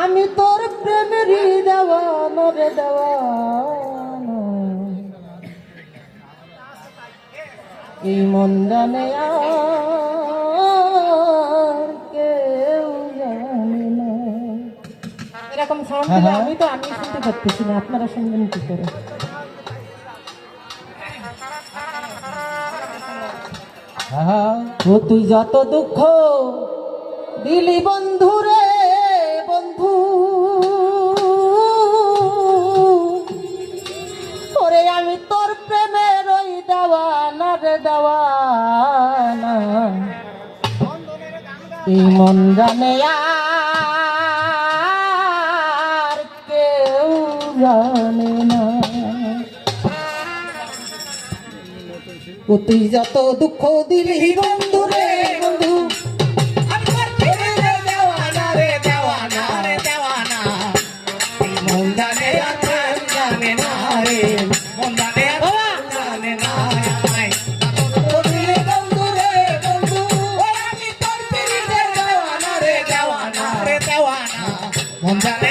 আমি তোর প্রেমেরই দেওয়ানো রে দেওয়ানো, এই মন জানে আর কেউ জানে না। এরকম সাউন্ড দিলে আমি শুনতে পারতেছি না, আপনারা শুনবেন কি করে? ও তুই যত দুঃখ দিলি বন্ধু রে বন্ধু, ওরে আমি তোর প্রেমের ওই দেওয়ানা রে দেওয়ানা, এই মন জানে আর কেউ জানে না। ও তুই যত দুঃখ দিলি বন্ধু রে বন্ধু, মন জানে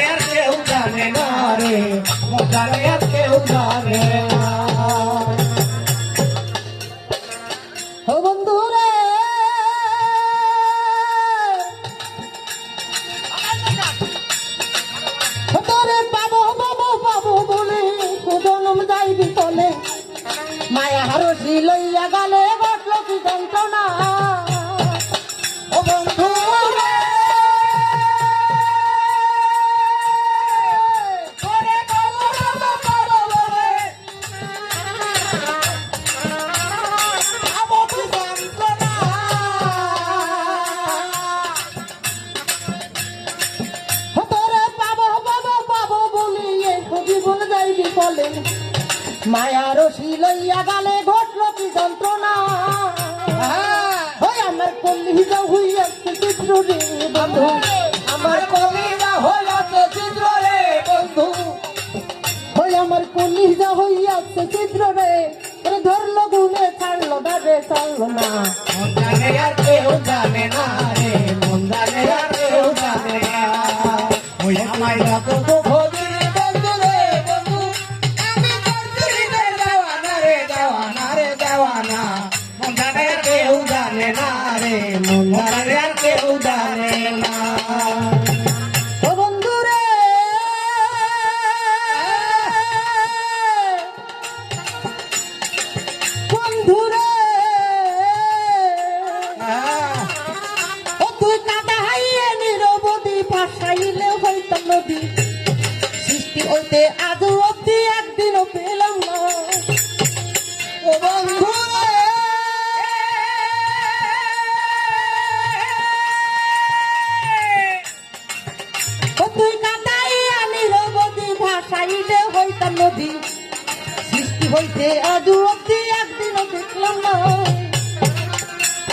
আর কেউ জানে না রে, মন জানে আর কেউ জানে না। ও বন্ধু রে তোরে পাবো পাবো পাবো বলে জনম যাইবি চলে, মায়া হারসি লইয়া গালে ঘটল কি যন্ত্রণা। ও বন্ধু মায়া রশি লইয়া গালে ঘটল কি যন্ত্রণা। আমার কলিজা হইয়াছে চিত্র রে বন্ধু, আমার কলিজা হইয়াছে চিত্র রে বন্ধু, আমার কলিজা হইয়াছে চিত্র রে, ধরলো গুনে ছাড়লো না রে ছাড়লো না। মন জানে আর কেউ জানে না রে, মন জানে আর কেউ জানে না। ওই আমায় যত দুঃখ দিলি বন্ধু রে বন্ধু, আমি তোর দিলিতে দেওয়ানা রে দেওয়ানা রে দেওয়ানা, মন জানে আর কেউ জানে না রে, মন জানে আর কেউ জানে না। ও বন্ধু রে বন্ধু রে, ও তুই কাদা হাইয়ে নিরবধি ভাসাইলে হইতাম নদী, সৃষ্টি হইতে আজও অব্দি একদিনও পেলাম না। ও বন্ধু রে ও তুই কাদাইয়া নিরবধি ভাসাইলে হইতাম নদী, সৃষ্টি হইতে আজও অব্দি একদিনও দেখলাম না।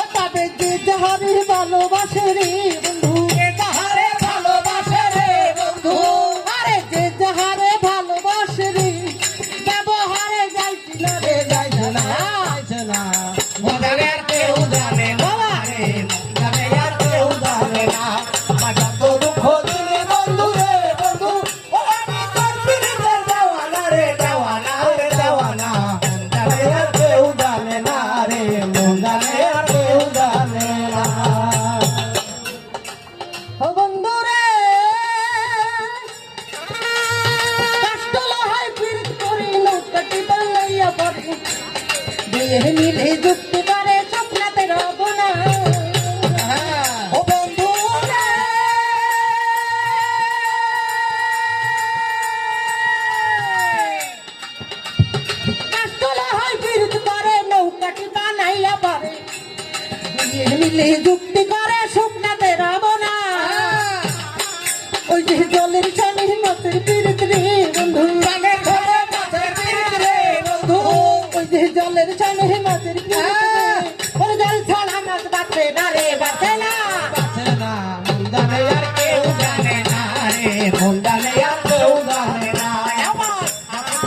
ও তবে যে যাহারে ভালোবাসে রে বন্ধু, যে যাহারে ভালোবাসে রে বন্ধু, আরে যে যাহারে ভালোবাসে রে, ব্যবহারে যাইছি না রে যাইছে না। যাইছে না। মন জানে আর কেউ জানে না রে, মন জানে আর কেউ জানে না। আমার যত দুঃখ দিলি বন্ধু রে বন্ধু, ও আমি তোর দিলিতে দেওয়ানা রে দেওয়ানা রে দেওয়ানা, মন জানে আর কেউ জানে না রে, মন জানে আর কেউ জানে না। ও বন্ধু রে কষ্ট লহায় পীড়িত করি নৌকাটি বাংলাইয়া পড়ে, দুয়ে মিলে যুক্তি করে স্বপ্নাতে রব না। ও বন্ধু রে কষ্ট লহায় পীড়িত করে নৌকাটি বানাইয়া পড়ে, দুয়ে মিলে যুক্তি করে স্বপ্নাতে রব না। ওই যে জলের ছানির মাছের পীড়িত রে বন্ধু, জানে ধরে মাছের পীড়িত রে বন্ধু, ওই যে জলের ছানির মাছের পীড়িত রে, ওর জল ছাড়া মাছ বাঁচে না রে বাঁচে না। বাঁচে না। মন জানে আর কেউ জানে না রে, মন জানে আর কেউ জানে না। আমার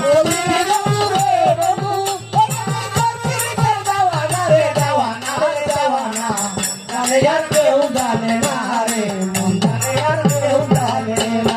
বলি রে বন্ধু রে বন্ধু, ও আমি তোর দিলিতে দেওয়ানা রে দেওয়ানা রে দেওয়ানা, মন জানে আর কেউ জানে না রে, মন জানে আর কেউ জানে না।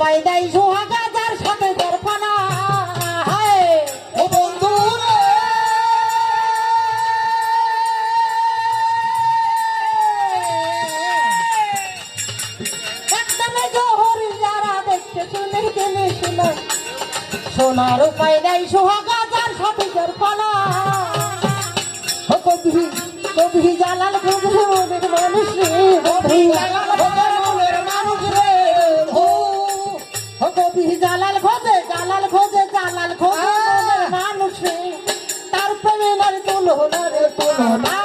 রূপাই দেয় সোহাগা যার সাথে যার ফানা হায় ও বন্ধু রে একদমে জোহরি যারা দেখতে শুনে জেনে শুনে সোনার রূপাই দেয় সোহাগা যার সাথে যার ফানা ও কবি জালাল খোঁজে মনের মানুষ রে কবি জালাল খোঁজে মনের মানুষ রে ও কবি জালাল খোঁজে মনের মানুষ রে তার প্রেমে নার তুলনা রে তুলনা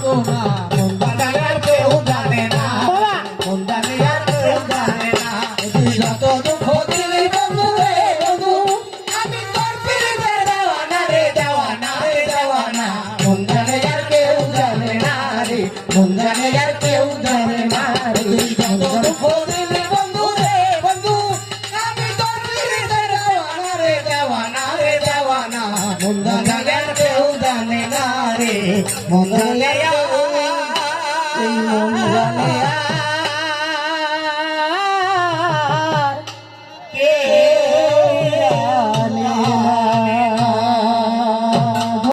সোনা মুন্দানে আর কেউ জানে না বাবা মুন্দানে আর কেউ জানে না তুই যত দুঃখ দিলি বন্ধু রে বন্ধু আমি তোর পিরিতের দেওয়ানা রে দেওয়ানা রে দেওয়ানা মুন্দানে আর কেউ জানে না রে মুন্দানে আর কেউ জানে না রে তুই যত দুঃখ দিলি বন্ধু রে বন্ধু আমি তোর পিরিতের দেওয়ানা রে দেওয়ানা রে দেওয়ানা মুন্দানে আর কেউ জানে না রে মুন্দানে আর